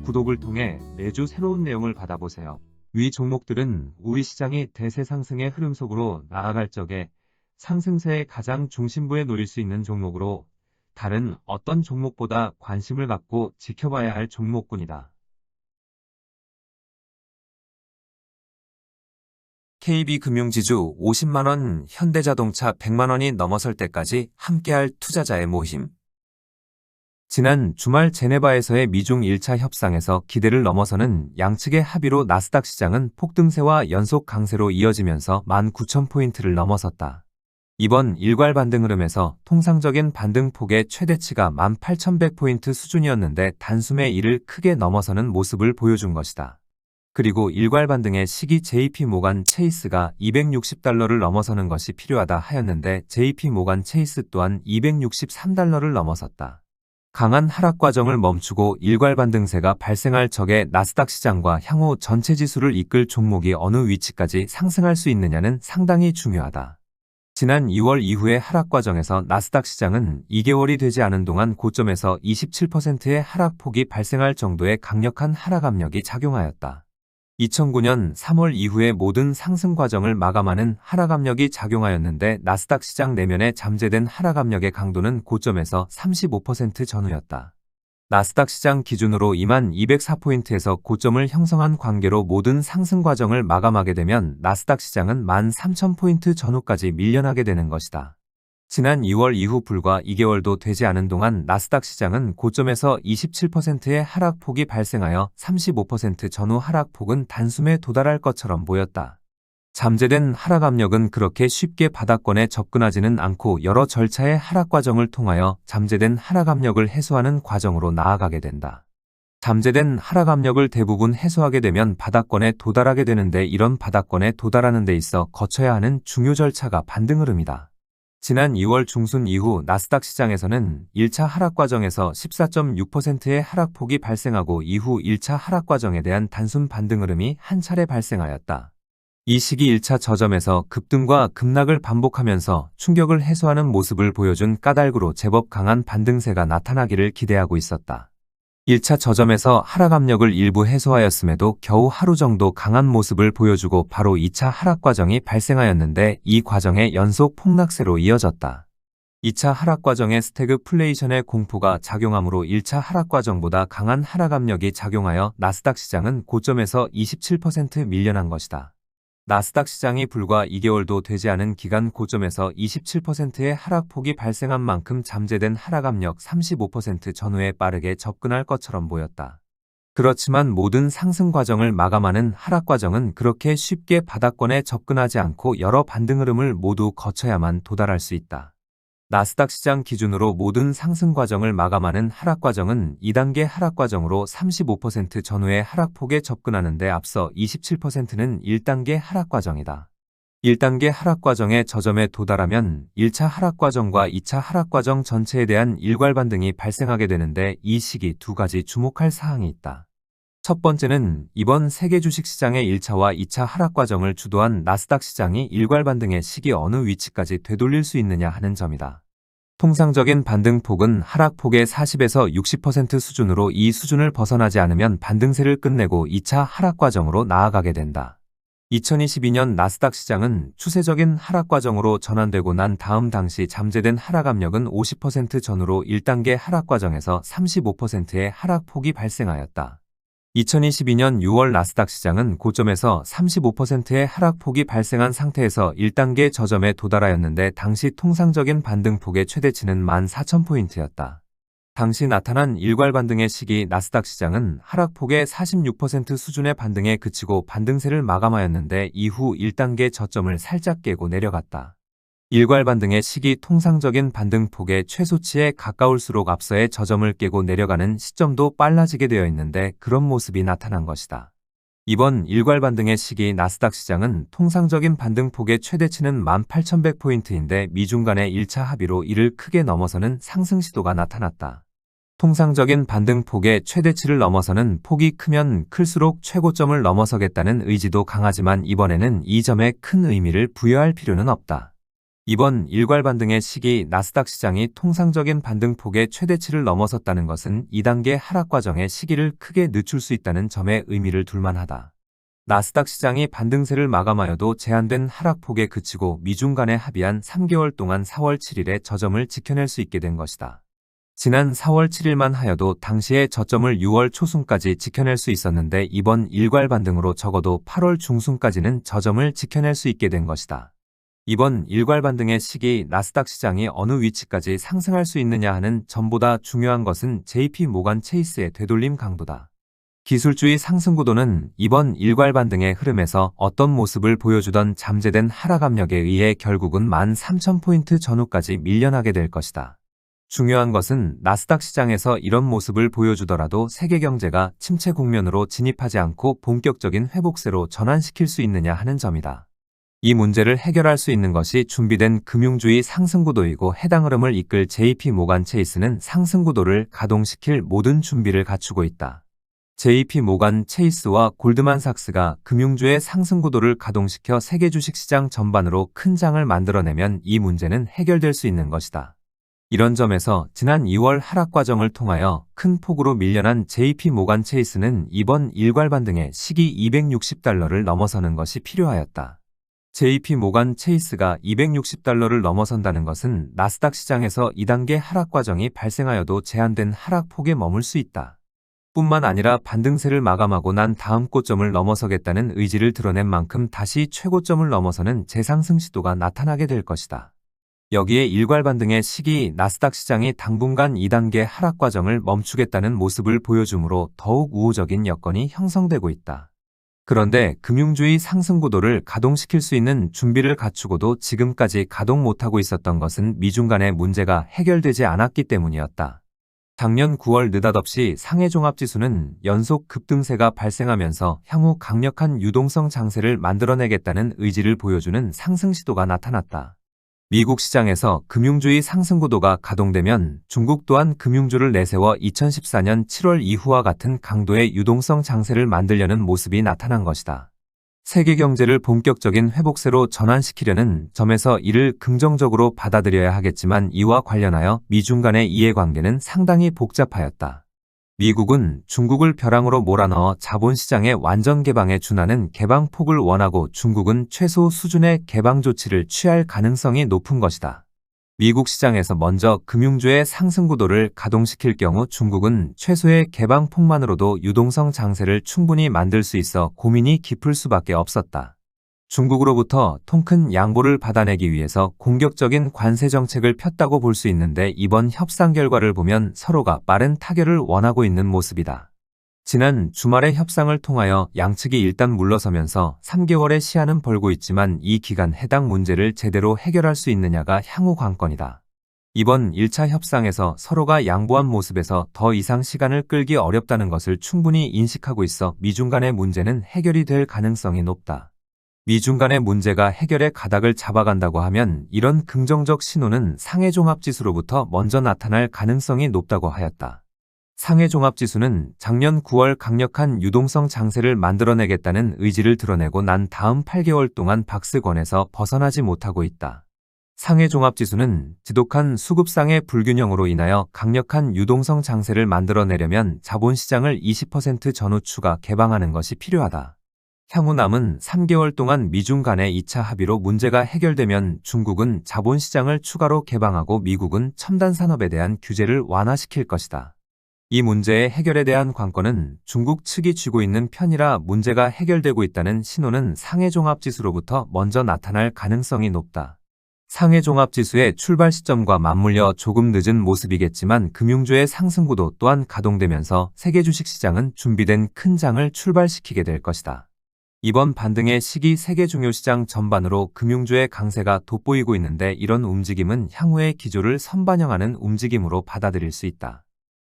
구독을 통해 매주 새로운 내용을 받아보세요. 위 종목들은 우리 시장이 대세 상승의 흐름 속으로 나아갈 적에 상승세의 가장 중심부에 놓일 수 있는 종목으로 다른 어떤 종목보다 관심을 갖고 지켜봐야 할 종목군이다. KB금융지주 50만원, 현대자동차 100만원이 넘어설 때까지 함께할 투자자의 모임. 지난 주말 제네바에서의 미중 1차 협상에서 기대를 넘어서는 양측의 합의로 나스닥 시장은 폭등세와 연속 강세로 이어지면서 19,000포인트를 넘어섰다. 이번 일괄 반등 흐름에서 통상적인 반등폭의 최대치가 18,100포인트 수준이었는데 단숨에 이를 크게 넘어서는 모습을 보여준 것이다. 그리고 일괄 반등의 시기 JP모간 체이스가 260달러를 넘어서는 것이 필요하다 하였는데 JP모간 체이스 또한 263달러를 넘어섰다. 강한 하락 과정을 멈추고 일괄 반등세가 발생할 적에 나스닥 시장과 향후 전체 지수를 이끌 종목이 어느 위치까지 상승할 수 있느냐는 상당히 중요하다. 지난 2월 이후의 하락 과정에서 나스닥 시장은 2개월이 되지 않은 동안 고점에서 27%의 하락폭이 발생할 정도의 강력한 하락 압력이 작용하였다. 2009년 3월 이후의 모든 상승 과정을 마감하는 하락 압력이 작용하였는데 나스닥 시장 내면에 잠재된 하락 압력의 강도는 고점에서 35% 전후였다. 나스닥 시장 기준으로 2204포인트에서 고점을 형성한 관계로 모든 상승 과정을 마감하게 되면 나스닥 시장은 13,000포인트 전후까지 밀려나게 되는 것이다. 지난 2월 이후 불과 2개월도 되지 않은 동안 나스닥 시장은 고점에서 27%의 하락폭이 발생하여 35% 전후 하락폭은 단숨에 도달할 것처럼 보였다. 잠재된 하락 압력은 그렇게 쉽게 바닥권에 접근하지는 않고 여러 절차의 하락 과정을 통하여 잠재된 하락 압력을 해소하는 과정으로 나아가게 된다. 잠재된 하락 압력을 대부분 해소하게 되면 바닥권에 도달하게 되는데 이런 바닥권에 도달하는 데 있어 거쳐야 하는 중요 절차가 반등 흐름이다. 지난 2월 중순 이후 나스닥 시장에서는 1차 하락 과정에서 14.6%의 하락폭이 발생하고 이후 1차 하락 과정에 대한 단순 반등 흐름이 한 차례 발생하였다. 이 시기 1차 저점에서 급등과 급락을 반복하면서 충격을 해소하는 모습을 보여준 까닭으로 제법 강한 반등세가 나타나기를 기대하고 있었다. 1차 저점에서 하락 압력을 일부 해소하였음에도 겨우 하루 정도 강한 모습을 보여주고 바로 2차 하락 과정이 발생하였는데 이 과정의 연속 폭락세로 이어졌다. 2차 하락 과정의 스태그플레이션의 공포가 작용하므로 1차 하락 과정보다 강한 하락 압력이 작용하여 나스닥 시장은 고점에서 27% 밀려난 것이다. 나스닥 시장이 불과 2개월도 되지 않은 기간 고점에서 27%의 하락폭이 발생한 만큼 잠재된 하락 압력 35% 전후에 빠르게 접근할 것처럼 보였다. 그렇지만 모든 상승 과정을 마감하는 하락 과정은 그렇게 쉽게 바닥권에 접근하지 않고 여러 반등 흐름을 모두 거쳐야만 도달할 수 있다. 나스닥 시장 기준으로 모든 상승 과정을 마감하는 하락 과정은 2단계 하락 과정으로 35% 전후의 하락폭에 접근하는 데 앞서 27%는 1단계 하락 과정이다. 1단계 하락 과정의 저점에 도달하면 1차 하락 과정과 2차 하락 과정 전체에 대한 일괄 반등이 발생하게 되는데 이 시기 두 가지 주목할 사항이 있다. 첫 번째는 이번 세계 주식시장의 1차와 2차 하락 과정을 주도한 나스닥 시장이 일괄 반등의 시기 어느 위치까지 되돌릴 수 있느냐 하는 점이다. 통상적인 반등폭은 하락폭의 40에서 60% 수준으로 이 수준을 벗어나지 않으면 반등세를 끝내고 2차 하락 과정으로 나아가게 된다. 2022년 나스닥 시장은 추세적인 하락 과정으로 전환되고 난 다음 당시 잠재된 하락 압력은 50% 전후로 1단계 하락 과정에서 35%의 하락폭이 발생하였다. 2022년 6월 나스닥 시장은 고점에서 35%의 하락폭이 발생한 상태에서 1단계 저점에 도달하였는데 당시 통상적인 반등폭의 최대치는 14,000포인트였다. 당시 나타난 일괄 반등의 시기 나스닥 시장은 하락폭의 46% 수준의 반등에 그치고 반등세를 마감하였는데 이후 1단계 저점을 살짝 깨고 내려갔다. 일괄 반등의 시기 통상적인 반등폭의 최소치에 가까울수록 앞서의 저점을 깨고 내려가는 시점도 빨라지게 되어 있는데 그런 모습이 나타난 것이다. 이번 일괄 반등의 시기 나스닥 시장은 통상적인 반등폭의 최대치는 18,100포인트인데 미중 간의 1차 합의로 이를 크게 넘어서는 상승 시도가 나타났다. 통상적인 반등폭의 최대치를 넘어서는 폭이 크면 클수록 최고점을 넘어서겠다는 의지도 강하지만 이번에는 이 점에 큰 의미를 부여할 필요는 없다. 이번 일괄 반등의 시기 나스닥 시장이 통상적인 반등폭의 최대치를 넘어섰다는 것은 2단계 하락 과정의 시기를 크게 늦출 수 있다는 점에 의미를 둘만하다. 나스닥 시장이 반등세를 마감하여도 제한된 하락폭에 그치고 미중 간에 합의한 3개월 동안 4월 7일에 저점을 지켜낼 수 있게 된 것이다. 지난 4월 7일만 하여도 당시의 저점을 6월 초순까지 지켜낼 수 있었는데 이번 일괄 반등으로 적어도 8월 중순까지는 저점을 지켜낼 수 있게 된 것이다. 이번 일괄 반등의 시기 나스닥 시장이 어느 위치까지 상승할 수 있느냐 하는 점보다 중요한 것은 JP 모간 체이스의 되돌림 강도다. 기술주의 상승 구도는 이번 일괄 반등의 흐름에서 어떤 모습을 보여주던 잠재된 하락 압력에 의해 결국은 13,000포인트 전후까지 밀려나게 될 것이다. 중요한 것은 나스닥 시장에서 이런 모습을 보여주더라도 세계 경제가 침체 국면으로 진입하지 않고 본격적인 회복세로 전환시킬 수 있느냐 하는 점이다. 이 문제를 해결할 수 있는 것이 준비된 금융주의 상승구도이고 해당 흐름을 이끌 JP 모간 체이스는 상승구도를 가동시킬 모든 준비를 갖추고 있다. JP 모간 체이스와 골드만삭스가 금융주의 상승구도를 가동시켜 세계 주식시장 전반으로 큰 장을 만들어내면 이 문제는 해결될 수 있는 것이다. 이런 점에서 지난 2월 하락 과정을 통하여 큰 폭으로 밀려난 JP 모간 체이스는 이번 일괄 반등의 시기 260달러를 넘어서는 것이 필요하였다. JP 모간 체이스가 260달러를 넘어선다는 것은 나스닥 시장에서 2단계 하락 과정이 발생하여도 제한된 하락폭에 머물 수 있다. 뿐만 아니라 반등세를 마감하고 난 다음 고점을 넘어서겠다는 의지를 드러낸 만큼 다시 최고점을 넘어서는 재상승 시도가 나타나게 될 것이다. 여기에 일괄 반등의 시기 나스닥 시장이 당분간 2단계 하락 과정을 멈추겠다는 모습을 보여주므로 더욱 우호적인 여건이 형성되고 있다. 그런데 금융주의 상승 구도를 가동시킬 수 있는 준비를 갖추고도 지금까지 가동 못하고 있었던 것은 미중 간의 문제가 해결되지 않았기 때문이었다. 작년 9월 느닷없이 상해종합지수는 연속 급등세가 발생하면서 향후 강력한 유동성 장세를 만들어내겠다는 의지를 보여주는 상승 시도가 나타났다. 미국 시장에서 금융주의 상승 구도가 가동되면 중국 또한 금융주를 내세워 2014년 7월 이후와 같은 강도의 유동성 장세를 만들려는 모습이 나타난 것이다. 세계 경제를 본격적인 회복세로 전환시키려는 점에서 이를 긍정적으로 받아들여야 하겠지만 이와 관련하여 미중 간의 이해관계는 상당히 복잡하였다. 미국은 중국을 벼랑으로 몰아넣어 자본시장의 완전 개방에 준하는 개방폭을 원하고 중국은 최소 수준의 개방 조치를 취할 가능성이 높은 것이다. 미국 시장에서 먼저 금융주의 상승 구도를 가동시킬 경우 중국은 최소의 개방폭만으로도 유동성 장세를 충분히 만들 수 있어 고민이 깊을 수밖에 없었다. 중국으로부터 통큰 양보를 받아내기 위해서 공격적인 관세 정책을 폈다고 볼 수 있는데 이번 협상 결과를 보면 서로가 빠른 타결을 원하고 있는 모습이다. 지난 주말의 협상을 통하여 양측이 일단 물러서면서 3개월의 시한은 벌고 있지만 이 기간 해당 문제를 제대로 해결할 수 있느냐가 향후 관건이다. 이번 1차 협상에서 서로가 양보한 모습에서 더 이상 시간을 끌기 어렵다는 것을 충분히 인식하고 있어 미중 간의 문제는 해결이 될 가능성이 높다. 미중 간의 문제가 해결의 가닥을 잡아간다고 하면 이런 긍정적 신호는 상해종합지수로부터 먼저 나타날 가능성이 높다고 하였다. 상해종합지수는 작년 9월 강력한 유동성 장세를 만들어내겠다는 의지를 드러내고 난 다음 8개월 동안 박스권에서 벗어나지 못하고 있다. 상해종합지수는 지독한 수급상의 불균형으로 인하여 강력한 유동성 장세를 만들어내려면 자본시장을 20% 전후 추가 개방하는 것이 필요하다. 향후 남은 3개월 동안 미중 간의 2차 합의로 문제가 해결되면 중국은 자본시장을 추가로 개방하고 미국은 첨단 산업에 대한 규제를 완화시킬 것이다. 이 문제의 해결에 대한 관건은 중국 측이 쥐고 있는 편이라 문제가 해결되고 있다는 신호는 상해종합지수로부터 먼저 나타날 가능성이 높다. 상해종합지수의 출발 시점과 맞물려 조금 늦은 모습이겠지만 금융주의 상승구도 또한 가동되면서 세계 주식시장은 준비된 큰 장을 출발시키게 될 것이다. 이번 반등의 시기 세계 중요 시장 전반으로 금융주의 강세가 돋보이고 있는데 이런 움직임은 향후의 기조를 선반영하는 움직임으로 받아들일 수 있다.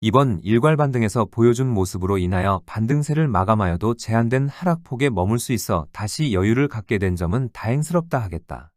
이번 일괄 반등에서 보여준 모습으로 인하여 반등세를 마감하여도 제한된 하락폭에 머물 수 있어 다시 여유를 갖게 된 점은 다행스럽다 하겠다.